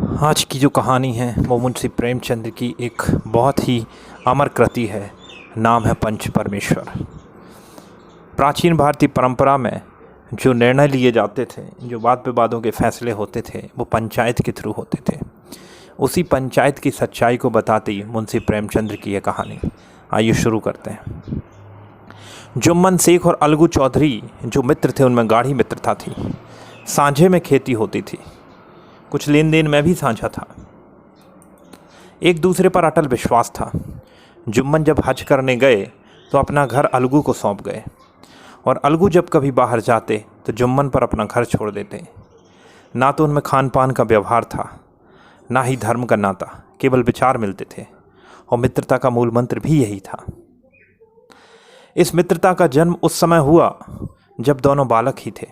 आज की जो कहानी है वो मुंशी प्रेमचंद की एक बहुत ही अमर कृति है। नाम है पंच परमेश्वर। प्राचीन भारतीय परंपरा में जो निर्णय लिए जाते थे, जो वाद विवादों के फैसले होते थे, वो पंचायत के थ्रू होते थे। उसी पंचायत की सच्चाई को बताती मुंशी प्रेमचंद की यह कहानी। आइए शुरू करते हैं। जुम्मन शेख और अलगू चौधरी जो मित्र थे उनमें गाढ़ी मित्रता थी। सांझे में खेती होती थी, कुछ लेन देन में भी साझा था। एक दूसरे पर अटल विश्वास था। जुम्मन जब हज करने गए तो अपना घर अलगू को सौंप गए, और अलगू जब कभी बाहर जाते तो जुम्मन पर अपना घर छोड़ देते। ना तो उनमें खान पान का व्यवहार था, ना ही धर्म का नाता, केवल विचार मिलते थे, और मित्रता का मूल मंत्र भी यही था। इस मित्रता का जन्म उस समय हुआ जब दोनों बालक ही थे।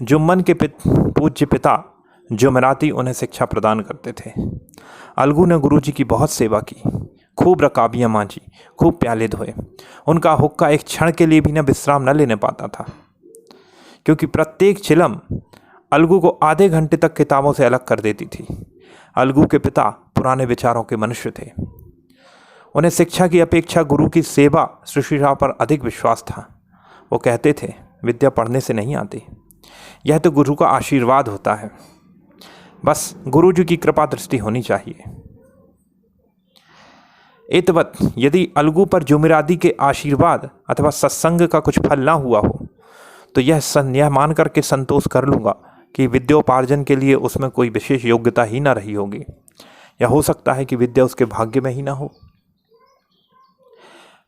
जुम्मन के पूज्य पिता जुमराती उन्हें शिक्षा प्रदान करते थे। अलगू ने गुरुजी की बहुत सेवा की, खूब रकाबियाँ मांझी, खूब प्याले धोए। उनका हुक्का एक क्षण के लिए भी न विश्राम न लेने पाता था, क्योंकि प्रत्येक चिलम अलगू को आधे घंटे तक किताबों से अलग कर देती थी। अलगू के पिता पुराने विचारों के मनुष्य थे। उन्हें शिक्षा की अपेक्षा गुरु की सेवा शुश्रूषा पर अधिक विश्वास था। वो कहते थे, विद्या पढ़ने से नहीं आती, यह तो गुरु का आशीर्वाद होता है। बस गुरु जी की कृपा दृष्टि होनी चाहिए। एतवत यदि अलगू पर जुमरादी के आशीर्वाद अथवा सत्संग का कुछ फल ना हुआ हो तो यह मान करके संतोष कर लूँगा कि विद्योपार्जन के लिए उसमें कोई विशेष योग्यता ही ना रही होगी, या हो सकता है कि विद्या उसके भाग्य में ही ना हो।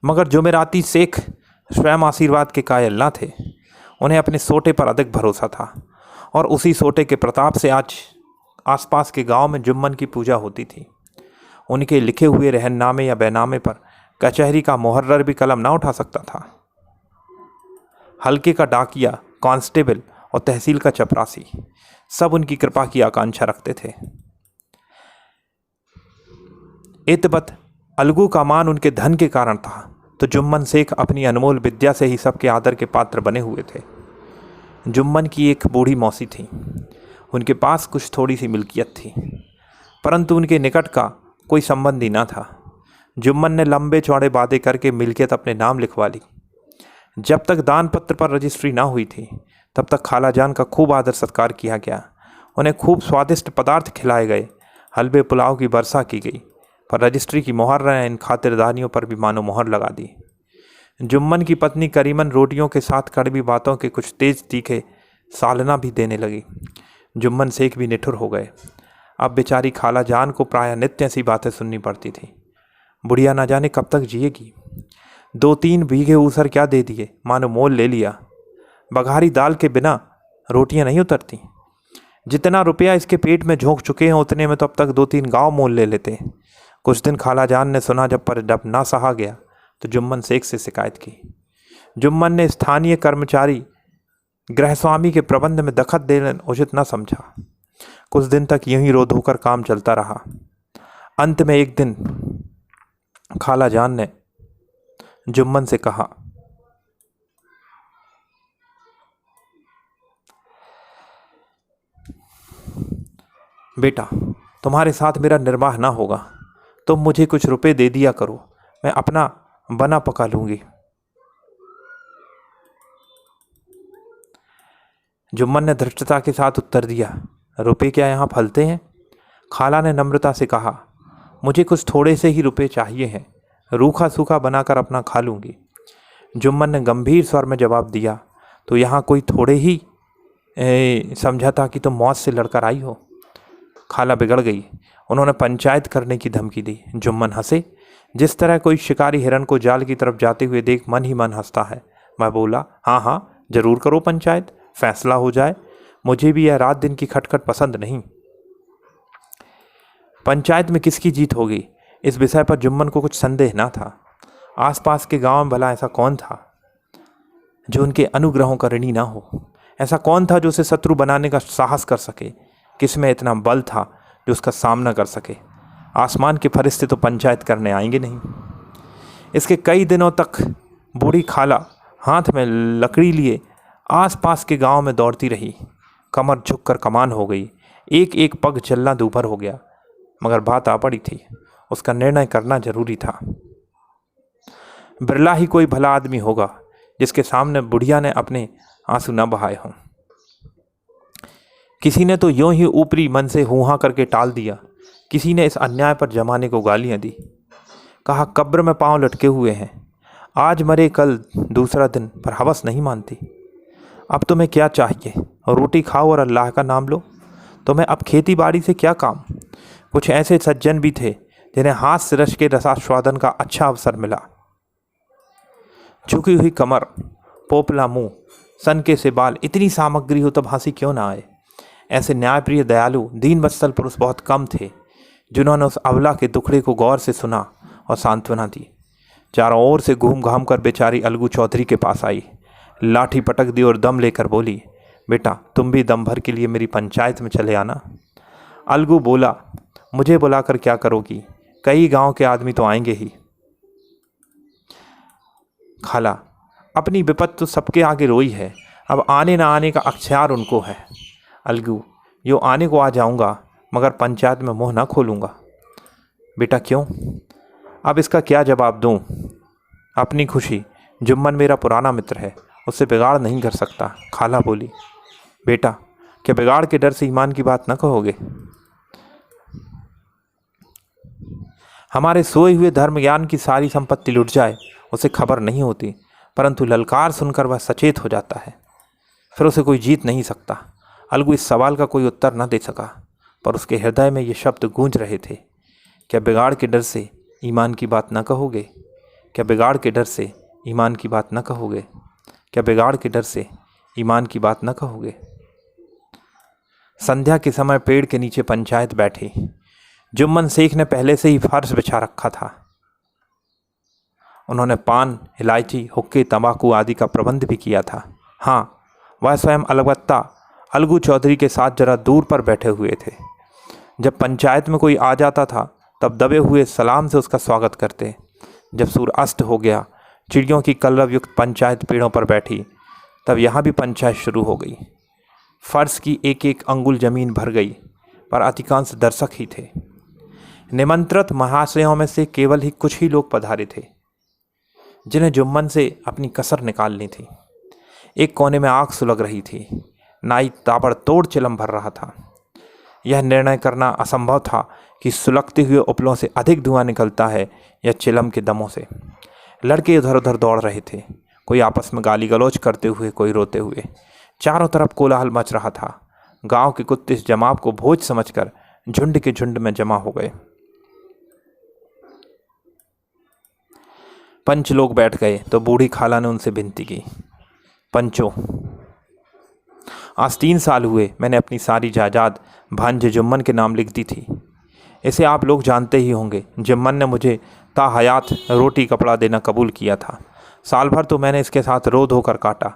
मगर जुमेराती शेख स्वयं आशीर्वाद के कायल ना थे। उन्हें अपने सोटे पर अधिक भरोसा था, और उसी सोटे के प्रताप से आज आसपास के गांव में जुम्मन की पूजा होती थी। उनके लिखे हुए रहननामे या बैनामे पर कचहरी का मुहर्रर भी कलम ना उठा सकता था। हल्के का डाकिया, कांस्टेबल और तहसील का चपरासी सब उनकी कृपा की आकांक्षा रखते थे। एतबत अलगू का मान उनके धन के कारण था, तो जुम्मन शेख अपनी अनमोल विद्या से ही सबके आदर के पात्र बने हुए थे। जुम्मन की एक बूढ़ी मौसी थी। उनके पास कुछ थोड़ी सी मिल्कियत थी, परंतु उनके निकट का कोई संबंधी ना था। जुम्मन ने लंबे चौड़े वादे करके मिल्कियत अपने नाम लिखवा ली। जब तक दान पत्र पर रजिस्ट्री ना हुई थी तब तक खाला जान का खूब आदर सत्कार किया गया। उन्हें खूब स्वादिष्ट पदार्थ खिलाए गए, हलवे पुलाव की वर्षा की गई, पर रजिस्ट्री की मोहर ने इन खातिरदारियों पर भी मानो मोहर लगा दी। जुम्मन की पत्नी करीमन रोटियों के साथ कड़वी बातों के कुछ तेज तीखे सालना भी देने लगी। जुम्मन शेख भी निठुर हो गए। अब बेचारी खाला जान को प्रायः नित्य ऐसी बातें सुननी पड़ती थी। बुढ़िया ना जाने कब तक जिएगी। 2-3 बीघे ऊसर क्या दे दिए, मानो मोल ले लिया। बघारी दाल के बिना रोटियां नहीं उतरती। जितना रुपया इसके पेट में झोंक चुके हैं उतने में तो अब तक 2-3 गाँव मोल ले लेते। कुछ दिन खाला जान ने सुना, जब ना सहा गया तो जुम्मन शेख से शिकायत की। जुम्मन ने स्थानीय कर्मचारी गृहस्वामी के प्रबंध में दखल देना उचित न समझा। कुछ दिन तक यूं ही रो धोकर काम चलता रहा। अंत में एक दिन खाला जान ने जुम्मन से कहा, बेटा, तुम्हारे साथ मेरा निर्वाह ना होगा, तुम मुझे कुछ रुपए दे दिया करो, मैं अपना बना पका लूंगी। जुम्मन ने धृष्टता के साथ उत्तर दिया, रुपए क्या यहाँ फलते हैं? खाला ने नम्रता से कहा, मुझे कुछ थोड़े से ही रुपए चाहिए हैं, रूखा सूखा बनाकर अपना खा लूँगी। जुम्मन ने गंभीर स्वर में जवाब दिया, तो यहाँ कोई थोड़े ही समझा था कि तुम मौत से लड़कर आई हो। खाला बिगड़ गई। उन्होंने पंचायत करने की धमकी दी। जुम्मन हंसे, जिस तरह कोई शिकारी हिरन को जाल की तरफ जाते हुए देख मन ही मन हंसता है। मैं बोला, हाँ हाँ जरूर करो पंचायत, फैसला हो जाए। मुझे भी यह रात दिन की खटखट पसंद नहीं। पंचायत में किसकी जीत होगी, इस विषय पर जुम्मन को कुछ संदेह ना था। आसपास के गांव में भला ऐसा कौन था जो उनके अनुग्रहों का ऋणी ना हो? ऐसा कौन था जो उसे शत्रु बनाने का साहस कर सके? किसमें इतना बल था जो उसका सामना कर सके? आसमान के फरिश्ते तो पंचायत करने आएंगे नहीं। इसके कई दिनों तक बूढ़ी खाला हाथ में लकड़ी लिए आसपास के गांव में दौड़ती रही। कमर झुककर कमान हो गई। एक एक पग चलना दूभर हो गया, मगर बात आ पड़ी थी, उसका निर्णय करना जरूरी था। बिरला ही कोई भला आदमी होगा जिसके सामने बुढ़िया ने अपने आंसू न बहाए हों। किसी ने तो यूं ही ऊपरी मन से हुआ करके टाल दिया, किसी ने इस अन्याय पर जमाने को गालियां दी। कहा कब्र में पांव लटके हुए हैं, आज मरे कल दूसरा दिन, पर हवस नहीं मानती। अब तुम्हें क्या चाहिए? रोटी खाओ और अल्लाह का नाम लो। तुम्हें अब खेती बाड़ी से क्या काम? कुछ ऐसे सज्जन भी थे जिन्हें हाथ से रच के रसास्वादन का अच्छा अवसर मिला। झुकी हुई कमर, पोपला मुंह, सनके से बाल, इतनी सामग्री हो तब हंसी क्यों ना आए। ऐसे न्यायप्रिय दयालु दीन वत्सल पुरुष बहुत कम थे जिन्होंने उस अबला के दुखड़े को गौर से सुना और सांत्वना दी। चारों ओर से घूम घाम कर बेचारी अलगू चौधरी के पास आई, लाठी पटक दी और दम लेकर बोली, बेटा तुम भी दम भर के लिए मेरी पंचायत में चले आना। अलगू बोला, मुझे बुलाकर क्या करोगी? कई गांव के आदमी तो आएंगे ही। खाला, अपनी विपत तो सबके आगे रोई है, अब आने ना आने का अख्तियार उनको है। अलगू, यो आने को आ जाऊंगा मगर पंचायत में मुंह ना खोलूंगा। बेटा क्यों? अब इसका क्या जवाब दूं? अपनी खुशी, जुम्मन मेरा पुराना मित्र है, उससे बिगाड़ नहीं कर सकता। खाला बोली, बेटा क्या बिगाड़ के डर से ईमान की बात न कहोगे? हमारे सोए हुए धर्म ज्ञान की सारी संपत्ति लुट जाए उसे खबर नहीं होती, परंतु ललकार सुनकर वह सचेत हो जाता है, फिर उसे कोई जीत नहीं सकता। अलगू इस सवाल का कोई उत्तर न दे सका, पर उसके हृदय में ये शब्द गूंज रहे थे, क्या बिगाड़ के डर से ईमान की बात न कहोगे? क्या बिगाड़ के डर से ईमान की बात न कहोगे? क्या बिगाड़ के डर से ईमान की बात न कहोगे? संध्या के समय पेड़ के नीचे पंचायत बैठी। जुम्मन शेख ने पहले से ही फर्श बिछा रखा था। उन्होंने पान, इलायची, हुक्के, तंबाकू आदि का प्रबंध भी किया था। हाँ, वह स्वयं अलबत्ता अलगू चौधरी के साथ जरा दूर पर बैठे हुए थे। जब पंचायत में कोई आ जाता था तब दबे हुए सलाम से उसका स्वागत करते। जब सूर्य अस्त हो गया, चिड़ियों की कलरव युक्त पंचायत पेड़ों पर बैठी, तब यहाँ भी पंचायत शुरू हो गई। फर्श की एक एक अंगुल जमीन भर गई, पर अधिकांश दर्शक ही थे। निमंत्रित महाशयों में से केवल ही कुछ ही लोग पधारे थे जिन्हें जुम्मन से अपनी कसर निकालनी थी। एक कोने में आग सुलग रही थी। नाई ताबड़तोड़ चिलम भर रहा था। यह निर्णय करना असंभव था कि सुलगते हुए उपलों से अधिक धुआं निकलता है या चिलम के दमों से। लड़के इधर उधर दौड़ रहे थे, कोई आपस में गाली गलौज करते हुए, कोई रोते हुए। चारों तरफ कोलाहल मच रहा था। गांव के कुत्ते इस जमाव को भोज समझकर झुंड के झुंड में जमा हो गए। पंच लोग बैठ गए तो बूढ़ी खाला ने उनसे विनती की, पंचों, आज 3 साल हुए मैंने अपनी सारी जायदाद भांजे जुम्मन के नाम लिख दी थी। इसे आप लोग जानते ही होंगे। जुम्मन ने मुझे ताहयात रोटी कपड़ा देना कबूल किया था। साल भर तो मैंने इसके साथ रो धोकर काटा,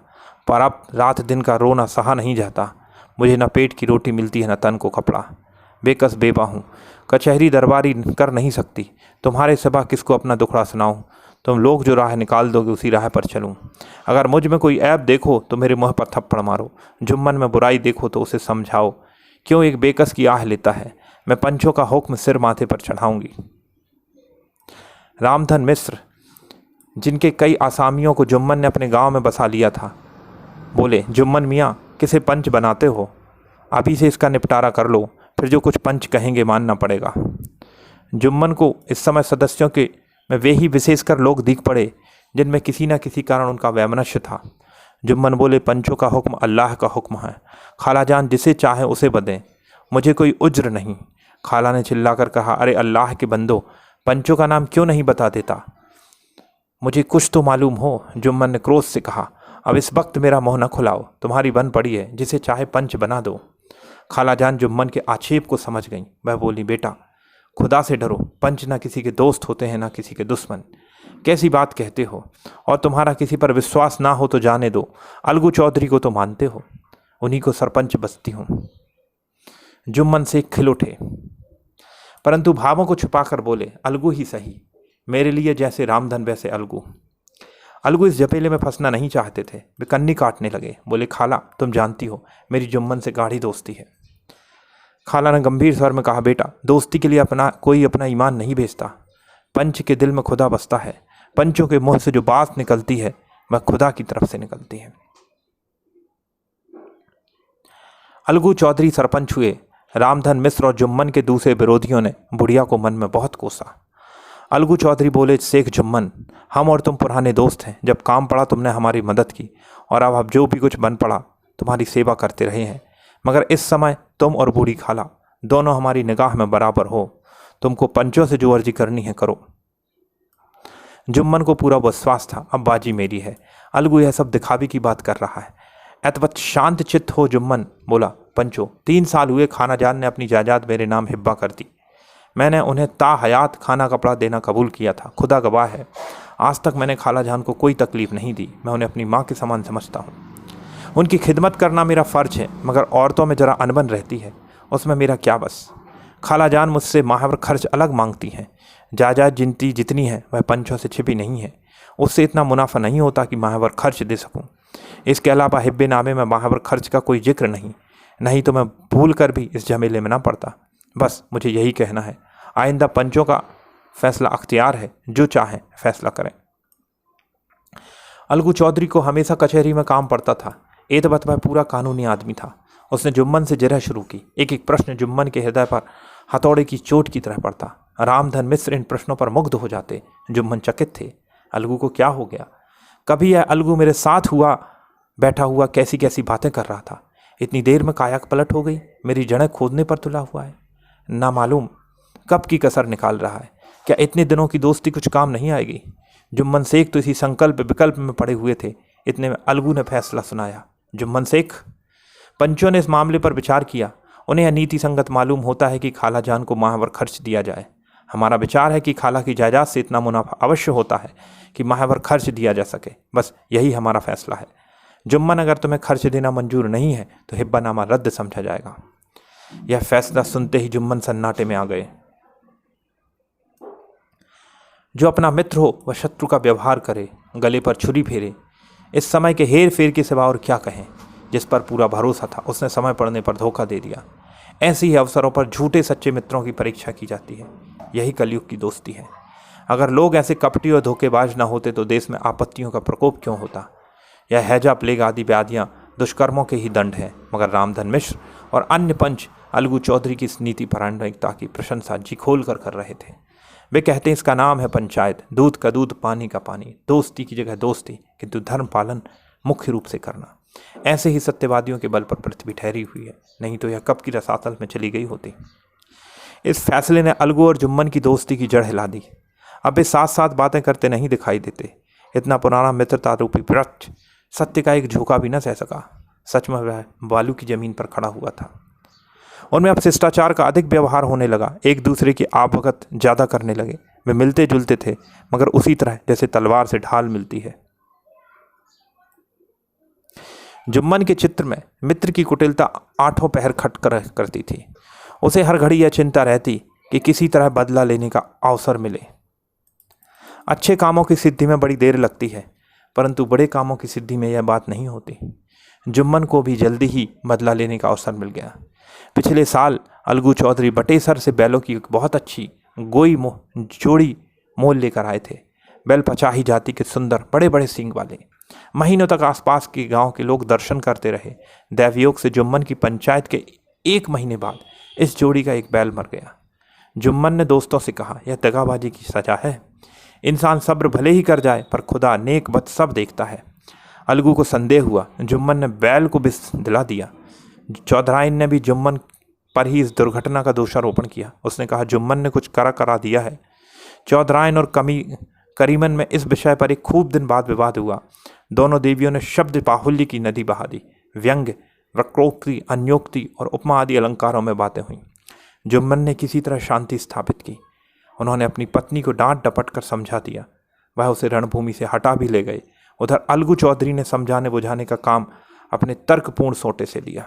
पर अब रात दिन का रोना सहा नहीं जाता। मुझे न पेट की रोटी मिलती है न तन को कपड़ा। बेकस बेबा हूँ, कचहरी दरबारी कर नहीं सकती। तुम्हारे सिवा किसको अपना दुखड़ा सुनाऊँ? तुम लोग जो राह निकाल दोगे उसी राह पर चलूँ। अगर मुझ में कोई ऐब देखो तो मेरे मुँह पर थप्पड़ मारो। जुम्मन में बुराई देखो तो उसे समझाओ। क्यों एक बेकस की आह लेता है? मैं पंचों का हुक्म सिर माथे पर चढ़ाऊंगी। रामधन मिश्र, जिनके कई आसामियों को जुम्मन ने अपने गांव में बसा लिया था, बोले, जुम्मन मियाँ किसे पंच बनाते हो? अभी से इसका निपटारा कर लो, फिर जो कुछ पंच कहेंगे मानना पड़ेगा। जुम्मन को इस समय सदस्यों के में वे ही विशेषकर लोग दिख पड़े जिनमें किसी न किसी कारण उनका वैमनस्य था। जुम्मन बोले, पंचों का हुक्म अल्लाह का हुक्म है। खाला जान जिसे चाहे उसे बदें, मुझे कोई उज्र नहीं। खाला ने चिल्लाकर कहा, अरे अल्लाह के बंदो, पंचों का नाम क्यों नहीं बता देता? मुझे कुछ तो मालूम हो। जुम्मन ने क्रोध से कहा, अब इस वक्त मेरा मुँह न खुलाओ, तुम्हारी बन पड़ी है, जिसे चाहे पंच बना दो। खाला जान जुम्मन के आक्षेप को समझ गई। वह बोली, बेटा खुदा से डरो, पंच ना किसी के दोस्त होते हैं ना किसी के दुश्मन। कैसी बात कहते हो? और तुम्हारा किसी पर विश्वास ना हो तो जाने दो। अलगू चौधरी को तो मानते हो, उन्हीं को सरपंच बसती हूँ। जुम्मन से खिल उठे, परंतु भावों को छुपाकर बोले, अलगू ही सही, मेरे लिए जैसे रामधन वैसे अलगू। अलगू इस जपेले में फंसना नहीं चाहते थे। वे कन्नी काटने लगे। बोले, खाला तुम जानती हो मेरी जुम्मन से गाढ़ी दोस्ती है। खाला ने गंभीर स्वर में कहा, बेटा, दोस्ती के लिए कोई अपना ईमान नहीं बेचता। पंच के दिल में खुदा बसता है। पंचों के मुंह से जो बात निकलती है वह खुदा की तरफ से निकलती है। अलगू चौधरी सरपंच हुए। रामधन मिश्र और जुम्मन के दूसरे विरोधियों ने बुढ़िया को मन में बहुत कोसा। अलगू चौधरी बोले, शेख जुम्मन, हम और तुम पुराने दोस्त हैं। जब काम पड़ा तुमने हमारी मदद की और अब जो भी कुछ बन पड़ा तुम्हारी सेवा करते रहे हैं, मगर इस समय तुम और बूढ़ी खाला दोनों हमारी निगाह में बराबर हो। तुमको पंचों से जो अर्जी करनी है करो। जुम्मन को पूरा विश्वास था अब बाजी मेरी है। अलगू यह सब दिखावे की बात कर रहा है। अतवत शांत चित्त हो जुम्मन बोला, पंचो, 3 साल हुए खाना जान ने अपनी जायदाद मेरे नाम हिब्बा कर दी। मैंने उन्हें ता हयात खाना कपड़ा देना कबूल किया था। खुदा गवाह है, आज तक मैंने खाला जान को कोई तकलीफ नहीं दी। मैं उन्हें अपनी माँ के समान समझता हूँ। उनकी खिदमत करना मेरा फ़र्ज है, मगर औरतों में ज़रा अनबन रहती है, उसमें मेरा क्या बस। खाला जान मुझसे माहवर खर्च अलग मांगती हैं। जायदाद जितनी है वह पंचों से छिपी नहीं है। उससे इतना मुनाफा नहीं होता कि माहवर खर्च दे सकूं। इसके अलावा हिब्बे नामे में माहवर खर्च का कोई जिक्र नहीं तो मैं भूल कर भी इस झमेले में ना पड़ता। बस मुझे यही कहना है, आइंदा पंचों का फैसला अख्तियार है, जो चाहे फैसला करें। अलगू चौधरी को हमेशा कचहरी में काम पड़ता था। एतबत वह पूरा कानूनी आदमी था। उसने जुम्मन से जिरह शुरू की। एक एक प्रश्न जुम्मन के हृदय पर हथौड़े की चोट की तरह पड़ता। रामधन मिश्र इन प्रश्नों पर मुग्ध हो जाते। जुम्मन चकित थे, अलगू को क्या हो गया? कभी यह अलगू मेरे साथ बैठा हुआ कैसी कैसी बातें कर रहा था, इतनी देर में काया पलट हो गई। मेरी जड़ें खोदने पर तुला हुआ है। ना मालूम कब की कसर निकाल रहा है। क्या इतने दिनों की दोस्ती कुछ काम नहीं आएगी? जुम्मन शेख तो इसी संकल्प विकल्प में पड़े हुए थे। इतने में अलगू ने फैसला सुनाया। जुम्मन शेख, पंचों ने इस मामले पर विचार किया। उन्हें यह नीति संगत मालूम होता है कि खाला जान को माहवर खर्च दिया जाए। हमारा विचार है कि खाला की जायदाद से इतना मुनाफा अवश्य होता है कि माहवर खर्च दिया जा सके। बस यही हमारा फैसला है। जुम्मन, अगर तुम्हें खर्च देना मंजूर नहीं है तो हिब्बानामा रद्द समझा जाएगा। यह फैसला सुनते ही जुम्मन सन्नाटे में आ गए। जो अपना मित्र हो वह शत्रु का व्यवहार करे, गले पर छुरी फेरे। इस समय के हेर फेर के सिवा और क्या कहें। जिस पर पूरा भरोसा था उसने समय पड़ने पर धोखा दे दिया। ऐसे ही अवसरों पर झूठे सच्चे मित्रों की परीक्षा की जाती है। यही कलयुग की दोस्ती है। अगर लोग ऐसे कपटी और धोखेबाज न होते तो देश में आपत्तियों का प्रकोप क्यों होता। यह हैजा, प्लेग आदि व्याधियाँ दुष्कर्मों के ही दंड हैं। मगर रामधन मिश्र और अन्य पंच अलगू चौधरी की इस नीति परायणता की प्रशंसा जी खोल कर रहे थे। वे कहते हैं, इसका नाम है पंचायत, दूध का दूध पानी का पानी। दोस्ती की जगह दोस्ती, किंतु धर्म पालन मुख्य रूप से करना। ऐसे ही सत्यवादियों के बल पर पृथ्वी ठहरी हुई है, नहीं तो यह कब की रसातल में चली गई होती। इस फैसले ने अलगू और जुम्मन की दोस्ती की जड़ हिला दी। अब वे साथ साथ बातें करते नहीं दिखाई देते। इतना पुराना मित्रता रूपी वृक्ष सत्य का एक झोंका भी न सह सका। सच में वह बालू की जमीन पर खड़ा हुआ था। उनमें अब शिष्टाचार का अधिक व्यवहार होने लगा। एक दूसरे की आवभगत ज़्यादा करने लगे। वे मिलते जुलते थे, मगर उसी तरह जैसे तलवार से ढाल मिलती है। जुम्मन के चित्र में मित्र की कुटिलता आठों पहर खटकर करती थी। उसे हर घड़ी यह चिंता रहती कि किसी तरह बदला लेने का अवसर मिले। अच्छे कामों की सिद्धि में बड़ी देर लगती है, परंतु बड़े कामों की सिद्धि में यह बात नहीं होती। जुम्मन को भी जल्दी ही बदला लेने का अवसर मिल गया। पिछले साल अलगू चौधरी बटेसर से बैलों की एक बहुत अच्छी गोई जोड़ी मोल लेकर आए थे। बैल पचाही जाति के सुंदर बड़े बड़े सींग वाले। महीनों तक आसपास के गांव के लोग दर्शन करते रहे। दैवयोग से जुम्मन की पंचायत के 1 महीने बाद इस जोड़ी का एक बैल मर गया। जुम्मन ने दोस्तों से कहा, यह दगाबाजी की सजा है। इंसान सब्र भले ही कर जाए, पर खुदा नेक बद सब देखता है। अलगू को संदेह हुआ। जुम्मन ने बैल को विष दिला दिया। चौधराइन ने भी जुम्मन पर ही इस दुर्घटना का दोषारोपण किया। उसने कहा, जुम्मन ने कुछ करा दिया है। चौधराइन और करीमन में इस विषय पर एक खूब दिन बाद विवाद हुआ। दोनों देवियों ने शब्द बाहुल्य की नदी बहा दी। व्यंग्य, वक्रोक्ति, अन्योक्ति और उपमा आदि अलंकारों में बातें हुई। जुम्मन ने किसी तरह शांति स्थापित की। उन्होंने अपनी पत्नी को डांट डपट कर समझा दिया। वह उसे रणभूमि से हटा भी ले गए। उधर अलगू चौधरी ने समझाने बुझाने का काम अपने तर्कपूर्ण सोटे से लिया।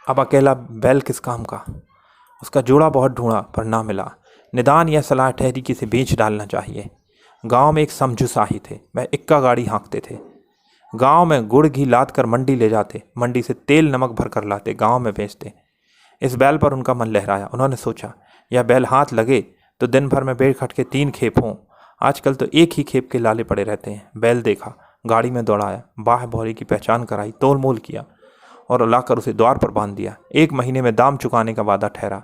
अब अकेला बैल किस काम का? उसका जोड़ा बहुत ढूंढा पर ना मिला। निदान यह सलाह ठहरी कि इसे बेच डालना चाहिए। गांव में एक समझू शाही थे। वह इक्का गाड़ी हाँकते थे। गांव में गुड़ घी लाद कर मंडी ले जाते, मंडी से तेल नमक भर कर लाते, गांव में बेचते। इस बैल पर उनका मन लहराया। उन्होंने सोचा, यह बैल हाथ लगे तो दिन भर में बेच खट के 3 खेप हों। आजकल तो एक ही खेप के लाले पड़े रहते हैं। बैल देखा, गाड़ी में दौड़ाया, बाह भौरी की पहचान कराई, तोल मोल किया और लाकर उसे द्वार पर बांध दिया। 1 महीने में दाम चुकाने का वादा ठहरा।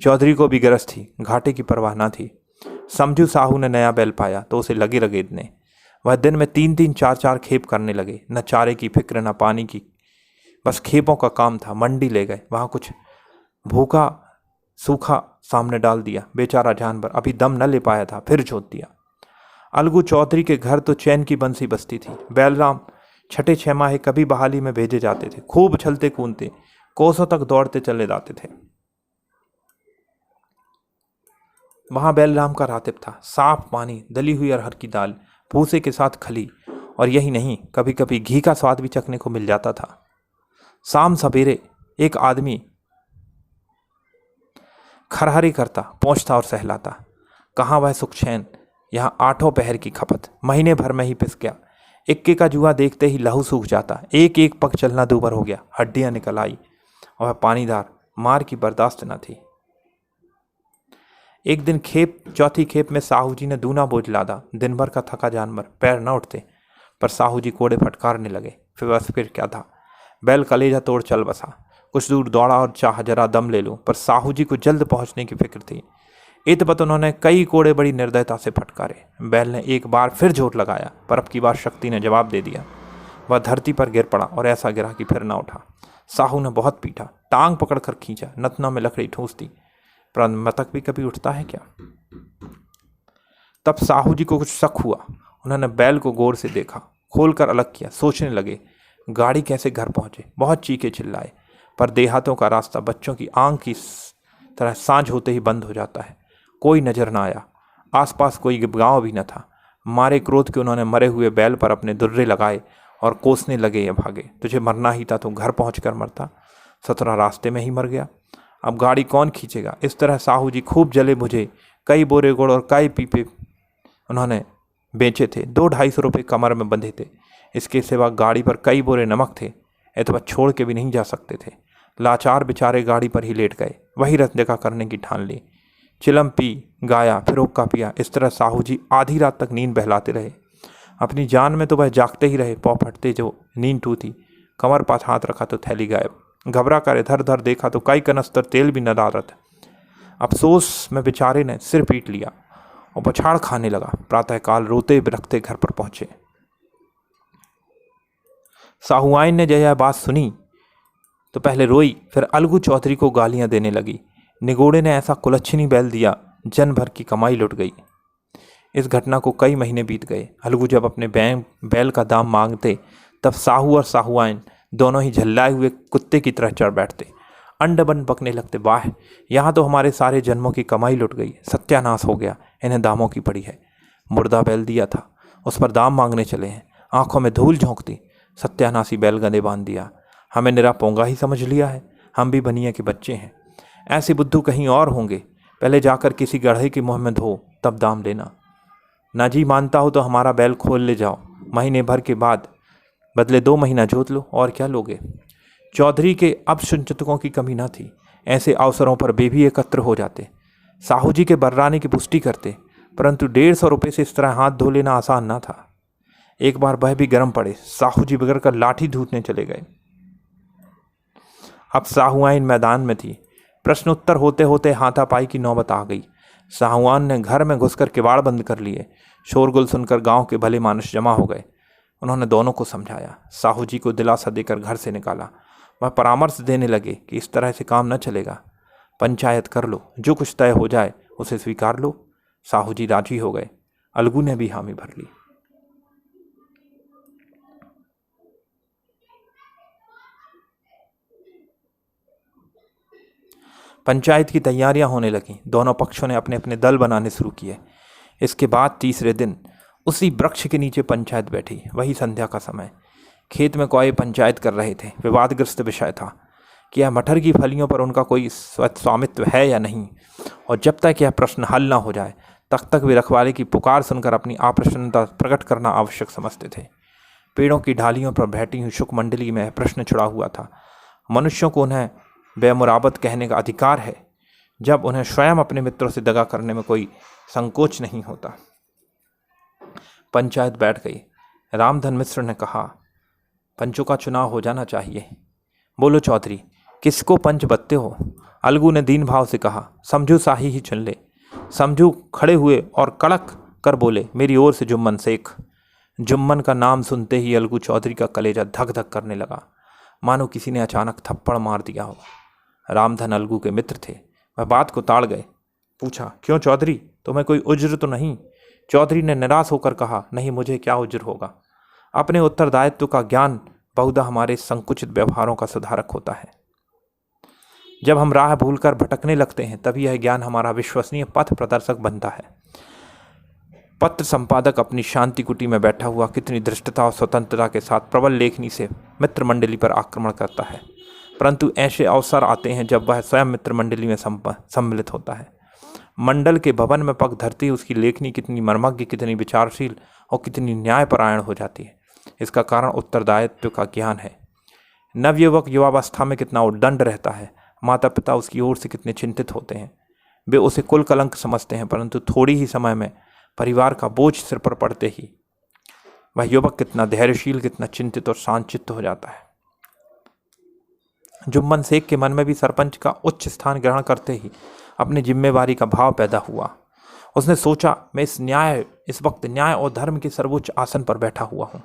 चौधरी को भी गरज थी, घाटे की परवाह न थी। समझू साहू ने नया बैल पाया तो उसे लगे रगेदने। वह दिन में 3-3 4-4 खेप करने लगे। न चारे की फिक्र न पानी की, बस खेपों का काम था। मंडी ले गए, वहाँ कुछ भूखा सूखा सामने डाल दिया। बेचारा जानवर अभी दम न ले पाया था, फिर जोत दिया। अलगू चौधरी के घर तो चैन की बंसी बजती थी। बैलराम छठे 6 माह कभी बहाली में भेजे जाते थे। खूब उछलते कूदते, कोसों तक दौड़ते चले जाते थे। वहां बैलराम का रातिब था। साफ पानी, दली हुई अरहर की दाल, भूसे के साथ खली, और यही नहीं, कभी कभी घी का स्वाद भी चखने को मिल जाता था। शाम सवेरे एक आदमी खरहरी करता, पहुंचता और सहलाता। कहाँ वह सुख चैन, यहाँ 8 पहर की खपत, महीने भर में ही पिस गया। इक्के का जुआ देखते ही लहू सूख जाता, एक एक पग चलना दूभर हो गया, हड्डियां निकल आई और पानीदार मार की बर्दाश्त न थी। एक दिन चौथी खेप में साहू जी ने दूना बोझ लादा। दिन भर का थका जानवर, पैर न उठते, पर साहू जी कोड़े फटकारने लगे। फिर क्या था, बैल कलेजा तोड़ चल बसा। कुछ दूर दौड़ा और चाह जरा दम ले लूं, पर साहू जी को जल्द पहुंचने की फिक्र थी। इतपत उन्होंने कई कोड़े बड़ी निर्दयता से फटकारे। बैल ने एक बार फिर जोर लगाया, पर अब की बार शक्ति ने जवाब दे दिया। वह धरती पर गिर पड़ा और ऐसा गिरा कि फिर न उठा। साहू ने बहुत पीटा, टांग पकड़कर खींचा, नथनों में लकड़ी ठूंस दी, पर मृतक भी कभी उठता है क्या? तब साहू जी को कुछ शक हुआ। उन्होंने बैल को गौर से देखा, खोलकर अलग किया। सोचने लगे, गाड़ी कैसे घर पहुंचे। बहुत चीखे चिल्लाए, पर देहातों का रास्ता बच्चों की आंख की तरह सांझ होते ही बंद हो जाता है। कोई नजर न आया, आसपास कोई गांव भी न था। मारे क्रोध के उन्होंने मरे हुए बैल पर अपने दुर्रे लगाए और कोसने लगे, या भागे। तुझे मरना ही था तो घर पहुंचकर मरता, सतरा रास्ते में ही मर गया। अब गाड़ी कौन खींचेगा। इस तरह साहू जी खूब जले बुझे। कई बोरे गुड़ और कई पीपे उन्होंने बेचे थे। 200-250 रुपये कमर में बंधे थे। इसके सिवा गाड़ी पर कई बोरे नमक थे। एतबा छोड़ के भी नहीं जा सकते थे। लाचार बेचारे गाड़ी पर ही लेट गए। वही रत जगह करने की ठान ली। चिलम पी, गाया, फिर हुक्का पिया। इस तरह साहू जी आधी रात तक नींद बहलाते रहे। अपनी जान में तो वह जागते ही रहे। पौ फटते जो नींद टूटी, कमर पास हाथ रखा तो थैली गायब। घबरा कर इधर उधर देखा तो कई कनस्तर तेल भी न डालत। अफसोस में बेचारे ने सिर पीट लिया और पछाड़ खाने लगा। प्रातःकाल रोते बिलखते घर पर पहुंचे। साहुआइन ने जब यह बात सुनी तो पहले रोई, फिर अलगू चौधरी को गालियां देने लगी। निगोड़े ने ऐसा कुलच्छनी बैल दिया, जन भर की कमाई लुट गई। इस घटना को कई महीने बीत गए। अलगू जब अपने बैल का दाम मांगते, तब साहू और साहुआइन दोनों ही झल्लाए हुए कुत्ते की तरह चढ़ बैठते, अंड बंड बकने लगते। वाह, यहाँ तो हमारे सारे जन्मों की कमाई लुट गई, सत्यानाश हो गया, इन्हें दामों की पड़ी है। मुर्दा बैल दिया था, उस पर दाम मांगने चले हैं। आंखों में धूल झोंकती, सत्यानाशी बैल गंदे बांध दिया। हमें निरा पोंगा ही समझ लिया है, हम भी बनिया के बच्चे हैं। ऐसे बुद्धू कहीं और होंगे। पहले जाकर किसी गढ़े के मुँह में धो, तब दाम लेना। ना जी मानता हो तो हमारा बैल खोल ले जाओ, महीने भर के बाद बदले 2 महीना जोत लो, और क्या लोगे। चौधरी के अब शुचितकों की कमी न थी। ऐसे अवसरों पर वे भी एकत्र हो जाते, साहू जी के बर्राने की पुष्टि करते, परंतु 150 रुपये से इस तरह हाथ धो लेना आसान न था। एक बार वह भी गर्म पड़े, साहू जी बिगड़ कर लाठी धूतने चले गए। अब साहुआइन मैदान में थी। प्रश्न उत्तर होते होते हाथापाई की नौबत आ गई। साहुआन ने घर में घुसकर किवाड़ बंद कर लिए। शोरगुल सुनकर गांव के भले मानुष जमा हो गए। उन्होंने दोनों को समझाया, साहू जी को दिलासा देकर घर से निकाला। वह परामर्श देने लगे कि इस तरह से काम न चलेगा, पंचायत कर लो, जो कुछ तय हो जाए उसे स्वीकार लो। साहू जी राजी हो गए। अलगू ने भी हामी भर ली। पंचायत की तैयारियां होने लगीं। दोनों पक्षों ने अपने अपने दल बनाने शुरू किए। इसके बाद तीसरे दिन उसी वृक्ष के नीचे पंचायत बैठी। वही संध्या का समय। खेत में कौए पंचायत कर रहे थे। विवादग्रस्त विषय था कि यह मटर की फलियों पर उनका कोई स्वामित्व है या नहीं, और जब तक यह प्रश्न हल न हो जाए तब तक वे रखवाले की पुकार सुनकर अपनी अप्रसन्नता प्रकट करना आवश्यक समझते थे। पेड़ों की ढालियों पर बैठी हुई शुक मंडली में प्रश्न छिड़ा हुआ था। मनुष्यों को उन्हें बेमुराबत कहने का अधिकार है जब उन्हें स्वयं अपने मित्रों से दगा करने में कोई संकोच नहीं होता। पंचायत बैठ गई। रामधन मिश्र ने कहा, पंचों का चुनाव हो जाना चाहिए। बोलो चौधरी, किसको पंच बत्ते हो? अलगू ने दीन भाव से कहा, समझू शाही ही चुन ले। समझू खड़े हुए और कड़क कर बोले, मेरी ओर से जुम्मन शेख। जुम्मन का नाम सुनते ही अलगू चौधरी का कलेजा धक धक करने लगा, मानो किसी ने अचानक थप्पड़ मार दिया हो। रामधन अलगू के मित्र थे, वह बात को ताड़ गए। पूछा, क्यों चौधरी, तुम्हें कोई उज्र तो नहीं? चौधरी ने निराश होकर कहा, नहीं, मुझे क्या उज्र होगा। अपने उत्तरदायित्व का ज्ञान बहुधा हमारे संकुचित व्यवहारों का सुधारक होता है। जब हम राह भूलकर भटकने लगते हैं तभी यह ज्ञान हमारा विश्वसनीय पथ प्रदर्शक बनता है। पत्र संपादक अपनी शांति कुटी में बैठा हुआ कितनी धृष्टता और स्वतंत्रता के साथ प्रबल लेखनी से मित्र मंडली पर आक्रमण करता है, परंतु ऐसे अवसर आते हैं जब वह स्वयं मित्र मंडली में सम्मिलित होता है। मंडल के भवन में पग धरती उसकी लेखनी कितनी मर्मज्ञ, कितनी विचारशील और कितनी न्यायपरायण हो जाती है। इसका कारण उत्तरदायित्व का ज्ञान है। नवयुवक युवावस्था में कितना उद्दंड रहता है, माता पिता उसकी ओर से कितने चिंतित होते हैं। वे उसे कुल कलंक समझते हैं, परंतु थोड़ी ही समय में परिवार का बोझ सिर पर पड़ते ही वह युवक कितना धैर्यशील, कितना चिंतित और शांतचित्त हो जाता है। जुम्मन शेख के मन में भी सरपंच का उच्च स्थान ग्रहण करते ही अपनी जिम्मेवारी का भाव पैदा हुआ। उसने सोचा, मैं इस वक्त न्याय और धर्म के सर्वोच्च आसन पर बैठा हुआ हूँ।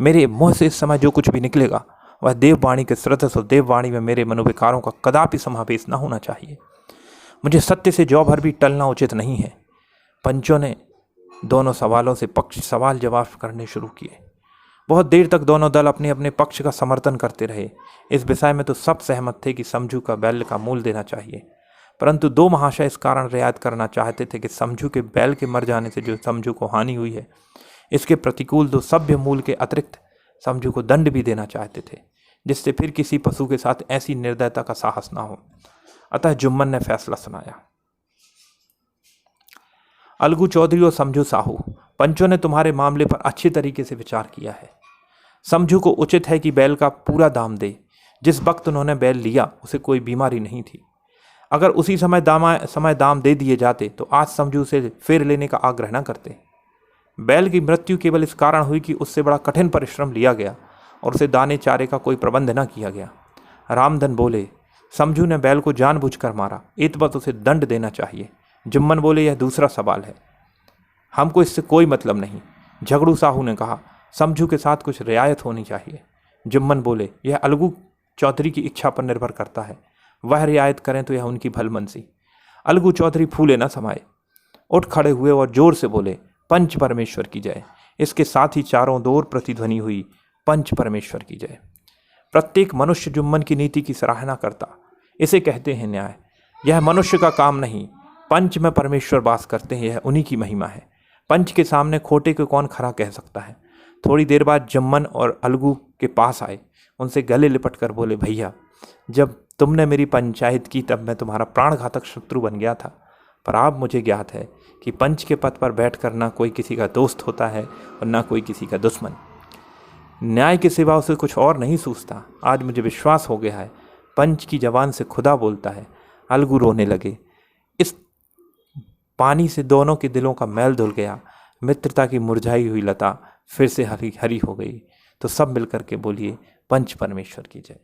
मेरे मुंह से इस समय जो कुछ भी निकलेगा वह देववाणी के स्रोत और देववाणी में मेरे मनोविकारों का कदापि समावेश न होना चाहिए। मुझे सत्य से जौ भर भी टलना उचित नहीं है। पंचों ने दोनों सवालों से पक्ष सवाल जवाब करने शुरू किए। बहुत देर तक दोनों दल अपने अपने पक्ष का समर्थन करते रहे। इस विषय में तो सब सहमत थे कि समझू का बैल का मूल देना चाहिए, परंतु दो महाशय इस कारण रियायत करना चाहते थे कि समझू के बैल के मर जाने से जो समझू को हानि हुई है, इसके प्रतिकूल दो सभ्य मूल के अतिरिक्त समझू को दंड भी देना चाहते थे, जिससे फिर किसी पशु के साथ ऐसी निर्दयता का साहस ना हो। अतः जुम्मन ने फैसला सुनाया, अलगू चौधरी और समझू साहू, पंचों ने तुम्हारे मामले पर अच्छी तरीके से विचार किया है। समझू को उचित है कि बैल का पूरा दाम दे। जिस वक्त उन्होंने बैल लिया उसे कोई बीमारी नहीं थी। अगर उसी समय दाम दे दिए जाते तो आज समझू से फिर लेने का आग्रह न करते। बैल की मृत्यु केवल इस कारण हुई कि उससे बड़ा कठिन परिश्रम लिया गया और उसे दाने चारे का कोई प्रबंध न किया गया। रामधन बोले, समझू ने बैल को जानबूझकर मारा, इतबत उसे दंड देना चाहिए। जुम्मन बोले, यह दूसरा सवाल है, हमको इससे कोई मतलब नहीं। झगड़ू साहू ने कहा, समझू के साथ कुछ रियायत होनी चाहिए। जुम्मन बोले, यह अलगू चौधरी की इच्छा पर निर्भर करता है, वह रियायत करें तो यह उनकी भलमनसी। अलगू चौधरी फूले न समाये, उठ खड़े हुए और जोर से बोले, पंच परमेश्वर की जय। इसके साथ ही चारों ओर प्रतिध्वनि हुई, पंच परमेश्वर की जय। प्रत्येक मनुष्य जुम्मन की नीति की सराहना करता। इसे कहते हैं न्याय। यह मनुष्य का काम नहीं, पंच में परमेश्वर वास करते हैं, यह उन्हीं की महिमा है। पंच के सामने खोटे को कौन खरा कह सकता है। थोड़ी देर बाद जुम्मन और अलगू के पास आए, उनसे गले लिपट कर बोले, भैया, जब तुमने मेरी पंचायत की तब मैं तुम्हारा प्राणघातक शत्रु बन गया था, पर अब मुझे ज्ञात है कि पंच के पद पर बैठकर ना कोई किसी का दोस्त होता है और ना कोई किसी का दुश्मन। न्याय के सिवा उसे कुछ और नहीं सूझता। आज मुझे विश्वास हो गया है, पंच की जबान से खुदा बोलता है। अलगू रोने लगे। इस पानी से दोनों के दिलों का मैल धुल गया। मित्रता की मुरझाई हुई लता फिर से हरी हरी हो गई। तो सब मिलकर के बोलिए, पंच परमेश्वर की जय।